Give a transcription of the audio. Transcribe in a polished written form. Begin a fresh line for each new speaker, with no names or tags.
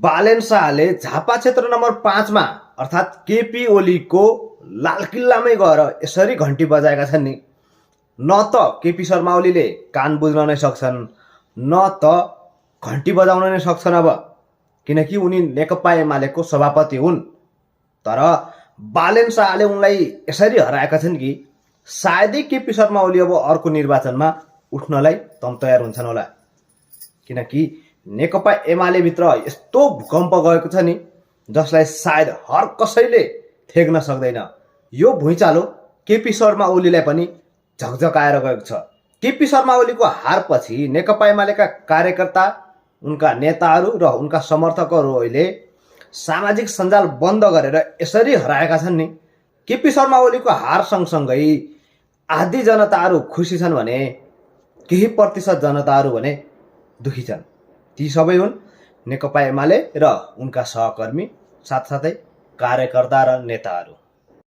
बालेन शाहले झापा क्षेत्र नम्बर 5 मा अर्थात् केपी ओलीको लालकिल्लामै गएर यसरी घन्टी बजाएका छन् नि। न त केपी शर्मा ओलीले कान बुझ्न नै सक्छन्, न त घन्टी बजाउन नै सक्छन् अब, किनकि उनी नेकपा एमालेको सभापति हुन्। तर बालेन शाहले उनलाई यसरी हराएका छन् कि सायदै केपी शर्मा ओली अब अर्को निर्वाचनमा उठ्नलाई तम तयार हुन्छन् होला, किनकि नेकपा एमाले भित्र यस्तो भूकम्प गएको छ नि जसलाई सायद हर कसैले थेग्न सक्दैन। यो भुइँचालो केपी शर्मा ओलीलाई पनि झकझकाएर गएको छ। केपी शर्मा ओलीको हारपछि नेकपा एमालेका कार्यकर्ता, उनका नेताहरू र उनका समर्थकहरू अहिले सामाजिक सञ्जाल बन्द गरेर यसरी हराएका छन् नि। केपी शर्मा ओलीको हार सँगसँगै आधी जनताहरू खुसी छन् भने केही प्रतिशत जनताहरू भने दुखी छन्। ती सबै हुन् नेकपा एमाले र उनका सहकर्मी, साथसाथै कार्यकर्ता र नेताहरू।